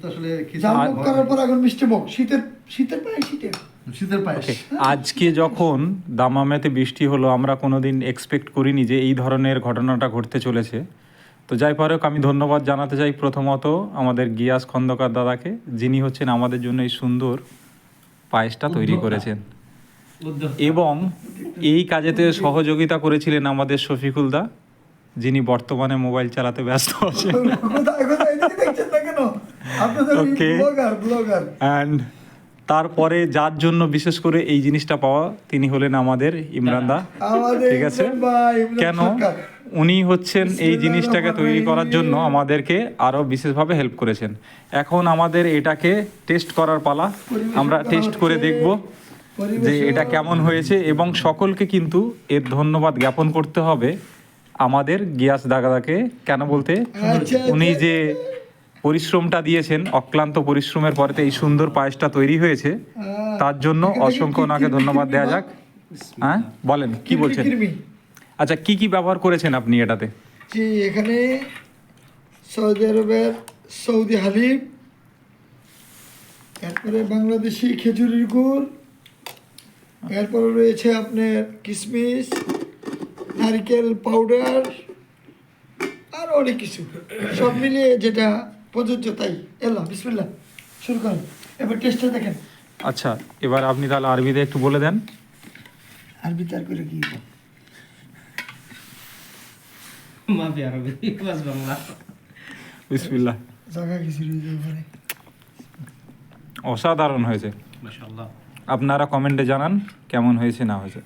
তো আসলে জালমুখ করার পর এখন মিষ্টি মুখ, শীতের পায়েস, শীতের পায়েস। আজকে যখন দামামেতে বৃষ্টি হলো, আমরা কোনোদিন এক্সপেক্ট করিনি যে এই ধরনের ঘটনাটা ঘটতে চলেছে। তো যাই পারে হোক, আমি ধন্যবাদ জানাতে চাই প্রথমত আমাদের গিয়াস খন্দকার দাদাকে, যিনি হচ্ছেন আমাদের জন্য এই সুন্দর পায়েসটা তৈরি করেছেন, এবং এই কাজেতে সহযোগিতা করেছিলেন আমাদের শফিকুল দা, যিনি বর্তমানে মোবাইল চালাতে ব্যস্ত আছেন। ওকে, অ্যান্ড তারপরে যার জন্য বিশেষ করে এই জিনিসটা পাওয়া, তিনি হলেন আমাদের ইমরান দা। ঠিক আছে, কেন উনি হচ্ছেন এই জিনিসটাকে তৈরি করার জন্য আমাদেরকে আরও বিশেষভাবে হেল্প করেছেন। এখন আমাদের এটাকে টেস্ট করার পালা, আমরা টেস্ট করে দেখব যে এটা কেমন হয়েছে, এবং সকলকে কিন্তু এর ধন্যবাদ জ্ঞাপন করতে হবে আমাদের গিয়াস দাদাকে। কেন বলতে, উনি যে পরিশ্রমটা দিয়েছেন, অক্লান্ত পরিশ্রমের পরে এই সুন্দর পায়েসটা তৈরি হয়েছে, তার জন্য অসংখ্য ওনাকে ধন্যবাদ দেওয়া যাক। হ্যাঁ বলেন, কি বলছেন? আচ্ছা, কি কি ব্যবহার করেছেন আপনি এটাতে? জি, এখানে সৌদি আরবের সৌদি হালিম, এরপরে বাংলাদেশি খেজুরের গুড়, এরপরে রয়েছে আপনার কিশমিশ, নারকেল পাউডার, আর অনেক কিছু, সব মিলিয়ে যেটা প্রযোজ্য তাই। এলাম, বিসমিল্লাহ, শুরু করেন, এবার টেস্টটা দেখেন। আচ্ছা, এবার আপনি তাহলে আরবিতে একটু বলে দেন। আরবি তার করে কি মাফি আরবি বাস বাংলা। বিসমিল্লাহ। জায়গা কিছু অসাধারণ হয়েছে, মাশাআল্লাহ। আপনারা কমেন্টে জানান কেমন হয়েছে না হয়েছে।